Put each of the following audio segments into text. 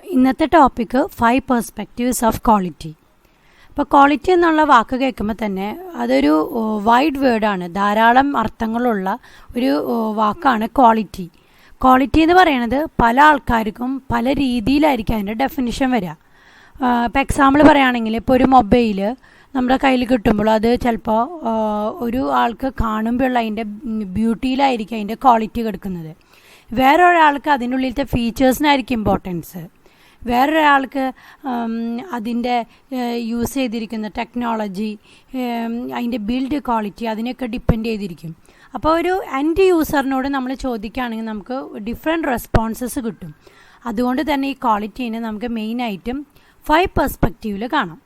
ഇന്നത്തെ topic 5 perspectives of quality. ഇപ്പോൾ quality എന്നുള്ള വാക്ക് കേൾക്കുമ്പോൾ തന്നെ അതൊരു വൈഡ് വേർഡാണ്, ധാരാളം അർത്ഥങ്ങളുള്ള ഒരു വാക്കാണ് ക്വാളിറ്റി. ക്വാളിറ്റി എന്ന് പറയുന്നത് പല ആൾക്കാർക്കും പല രീതിയിലായിരിക്കും അതിൻ്റെ ഡെഫിനിഷൻ വരിക. ഇപ്പോൾ എക്സാമ്പിൾ പറയുകയാണെങ്കിൽ ഇപ്പോൾ ഒരു മൊബൈൽ നമ്മുടെ കയ്യിൽ കിട്ടുമ്പോൾ അത് ചിലപ്പോൾ ഒരു ആൾക്ക് കാണുമ്പോഴുള്ള അതിൻ്റെ ബ്യൂട്ടിയിലായിരിക്കും അതിൻ്റെ ക്വാളിറ്റി കിടക്കുന്നത്. വേറൊരാൾക്ക് അതിൻ്റെ ഉള്ളിലത്തെ ഫീച്ചേഴ്സിനായിരിക്കും ഇമ്പോർട്ടൻസ്. വേറൊരാൾക്ക് അതിൻ്റെ യൂസ് ചെയ്തിരിക്കുന്ന ടെക്നോളജി, അതിൻ്റെ ബിൽഡ് ക്വാളിറ്റി അതിനൊക്കെ ഡിപ്പെൻഡ് ചെയ്തിരിക്കും. അപ്പോൾ ഒരു എൻഡ് യൂസറിനോട് നമ്മൾ ചോദിക്കുകയാണെങ്കിൽ നമുക്ക് ഡിഫറെൻറ്റ് റെസ്പോൺസസ് കിട്ടും. അതുകൊണ്ട് തന്നെ ഈ ക്വാളിറ്റീനെ നമുക്ക് മെയിനായിട്ടും 5 പെർസ്പെക്റ്റീവിൽ കാണാം.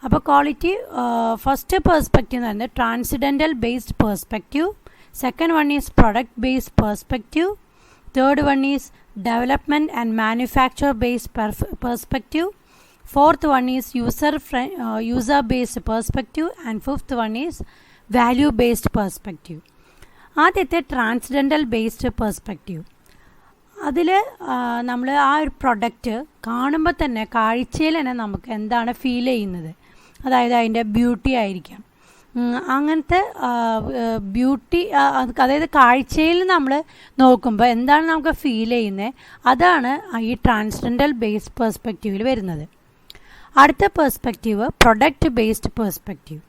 അപ്പോൾ ക്വാളിറ്റി ഫസ്റ്റ് പെർസ്പെക്റ്റീവ് എന്ന് പറയുന്നത് transcendental based perspective, second one is product based perspective, third one is development and manufacture based perspective, fourth one is user based perspective, and fifth one is value based perspective. ആദ്യത്തെ ട്രാൻസ്ഡെൻ്റൽ based perspective, അതിൽ നമ്മൾ ആ ഒരു product കാണുമ്പോൾ തന്നെ കാഴ്ചയിൽ തന്നെ നമുക്ക് എന്താണ് ഫീൽ ചെയ്യുന്നത്, അതായത് അതിൻ്റെ ബ്യൂട്ടി ആയിരിക്കാം, അങ്ങനത്തെ ബ്യൂട്ടി, അതായത് കാഴ്ചയിൽ നമ്മൾ നോക്കുമ്പോൾ എന്താണ് നമുക്ക് ഫീൽ ചെയ്യുന്നത്, അതാണ് ഈ ട്രാൻസ്ഡെൻ്റൽ ബേസ്ഡ് പെർസ്പെക്റ്റീവിൽ വരുന്നത്. അടുത്ത പെർസ്പെക്റ്റീവ് പ്രൊഡക്റ്റ് ബേസ്ഡ് പെർസ്പെക്റ്റീവ്.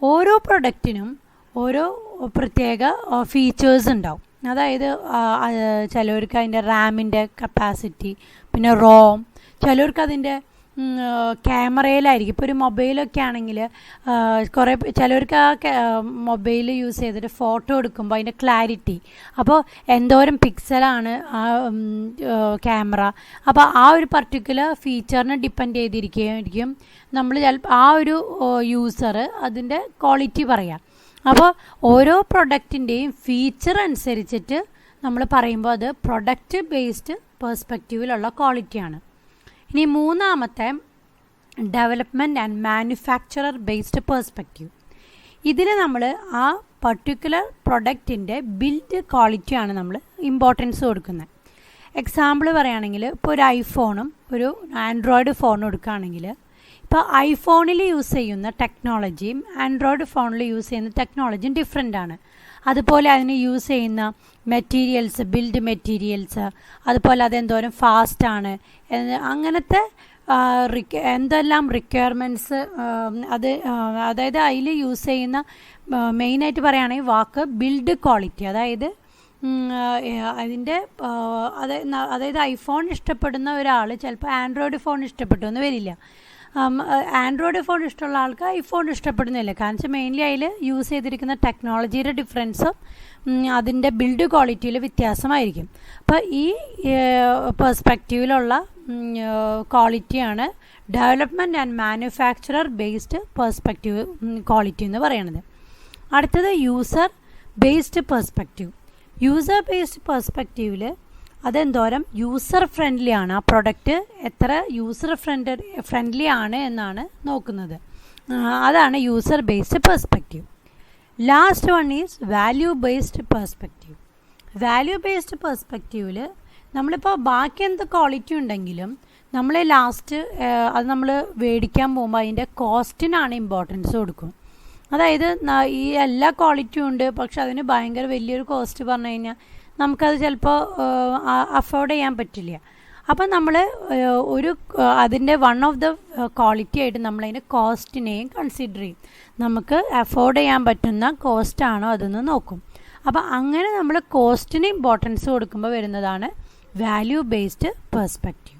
ഓരോ പ്രൊഡക്റ്റിനും ഓരോ പ്രത്യേക ഫീച്ചേഴ്സ് ഉണ്ടാവും. അതായത് ചിലവർക്ക് അതിൻ്റെ റാമിൻ്റെ കപ്പാസിറ്റി, പിന്നെ റോം, ചിലവർക്ക് അതിൻ്റെ ക്യാമറയിലായിരിക്കും. ഇപ്പോൾ ഒരു മൊബൈലൊക്കെ ആണെങ്കിൽ കുറേ ചിലവർക്ക് ആ മൊബൈൽ യൂസ് ചെയ്തിട്ട് ഫോട്ടോ എടുക്കുമ്പോൾ അതിൻ്റെ ക്ലാരിറ്റി, അപ്പോൾ എന്തോരം പിക്സലാണ് ആ ക്യാമറ, അപ്പോൾ ആ ഒരു പർട്ടിക്കുലർ ഫീച്ചറിനെ ഡിപ്പെൻഡ് ചെയ്തിരിക്കും നമ്മൾ ചിലപ്പോൾ ആ ഒരു യൂസർ അതിൻ്റെ ക്വാളിറ്റി പറയാം. അപ്പോൾ ഓരോ പ്രൊഡക്റ്റിൻ്റെയും ഫീച്ചർ അനുസരിച്ചിട്ട് നമ്മൾ പറയുമ്പോൾ അത് പ്രൊഡക്റ്റ് ബേസ്ഡ് പെർസ്പെക്റ്റീവിലുള്ള ക്വാളിറ്റിയാണ്. ഇനി മൂന്നാമത്തെ development and manufacturer based perspective. ഇതിൽ നമ്മൾ ആ പർട്ടിക്കുലർ പ്രൊഡക്റ്റിൻ്റെ ബിൽഡ് ക്വാളിറ്റിയാണ് നമ്മൾ ഇമ്പോർട്ടൻസ് കൊടുക്കുന്നത്. എക്സാമ്പിൾ പറയുകയാണെങ്കിൽ ഇപ്പോൾ ഒരു ഐഫോണും ഒരു ആൻഡ്രോയിഡ് ഫോണും എടുക്കുകയാണെങ്കിൽ, ഇപ്പോൾ ഐഫോണിൽ യൂസ് ചെയ്യുന്ന ടെക്നോളജിയും ആൻഡ്രോയിഡ് ഫോണിൽ യൂസ് ചെയ്യുന്ന ടെക്നോളജിയും ഡിഫറെൻ്റ് ആണ്. അതുപോലെ അതിന് യൂസ് ചെയ്യുന്ന മെറ്റീരിയൽസ്, ബിൽഡ് മെറ്റീരിയൽസ്, അതുപോലെ അതെന്തോരം ഫാസ്റ്റാണ്, അങ്ങനത്തെ എന്തെല്ലാം റിക്വയർമെൻറ്റ്സ് അതായത് അതിൽ യൂസ് ചെയ്യുന്ന മെയിനായിട്ട് പറയുകയാണെങ്കിൽ വാക്ക് ബിൽഡ് ക്വാളിറ്റി, അതായത് അതിൻ്റെ അതായത് ഐഫോൺ ഇഷ്ടപ്പെടുന്ന ഒരാൾ ചിലപ്പോൾ ആൻഡ്രോയിഡ് ഫോൺ ഇഷ്ടപ്പെട്ടു എന്ന് വരില്ല. ആൻഡ്രോയിഡ് ഫോൺ ഇഷ്ടമുള്ള ആൾക്ക് ഐഫോൺ ഇഷ്ടപ്പെടുന്നില്ല. കാരണം വെച്ചാൽ മെയിൻലി അതിൽ യൂസ് ചെയ്തിരിക്കുന്ന ടെക്നോളജിയുടെ ഡിഫറൻസും അതിൻ്റെ ബിൽഡ് ക്വാളിറ്റിയിൽ വ്യത്യാസമായിരിക്കും. അപ്പോൾ ഈ പെർസ്പെക്റ്റീവിലുള്ള ക്വാളിറ്റിയാണ് development and manufacturer based perspective quality എന്ന് പറയുന്നത്. അടുത്തത് user based perspective. User based പെർസ്പെക്റ്റീവിൽ അതെന്തോരം യൂസർ ഫ്രണ്ട്ലി ആണ്, ആ പ്രൊഡക്റ്റ് എത്ര യൂസർ ഫ്രണ്ട്ലി ആണ് എന്നാണ് നോക്കുന്നത്. അതാണ് user based perspective. Last one is value based perspective. Value based പെർസ്പെക്റ്റീവിൽ നമ്മളിപ്പോൾ ബാക്കി എന്ത് ക്വാളിറ്റി ഉണ്ടെങ്കിലും നമ്മൾ ലാസ്റ്റ് അത് നമ്മൾ മേടിക്കാൻ പോകുമ്പോൾ അതിൻ്റെ കോസ്റ്റിനാണ് ഇമ്പോർട്ടൻസ് കൊടുക്കും. അതായത് ഈ എല്ലാ ക്വാളിറ്റിയും ഉണ്ട്, പക്ഷെ അതിന് ഭയങ്കര വലിയൊരു കോസ്റ്റ് പറഞ്ഞു കഴിഞ്ഞാൽ നമുക്കത് ചിലപ്പോൾ അഫോർഡ് ചെയ്യാൻ പറ്റില്ല. അപ്പം നമ്മൾ അതിൻ്റെ വൺ ഓഫ് ദ ക്വാളിറ്റി ആയിട്ട് നമ്മളതിൻ്റെ കോസ്റ്റിനെയും കൺസിഡർ ചെയ്യും. നമുക്ക് അഫോർഡ് ചെയ്യാൻ പറ്റുന്ന കോസ്റ്റാണോ അതെന്ന് നോക്കും. അപ്പം അങ്ങനെ നമ്മൾ കോസ്റ്റിന് ഇമ്പോർട്ടൻസ് കൊടുക്കുമ്പോൾ വരുന്നതാണ് വാല്യൂ ബേസ്ഡ് പെർസ്പെക്റ്റീവ്.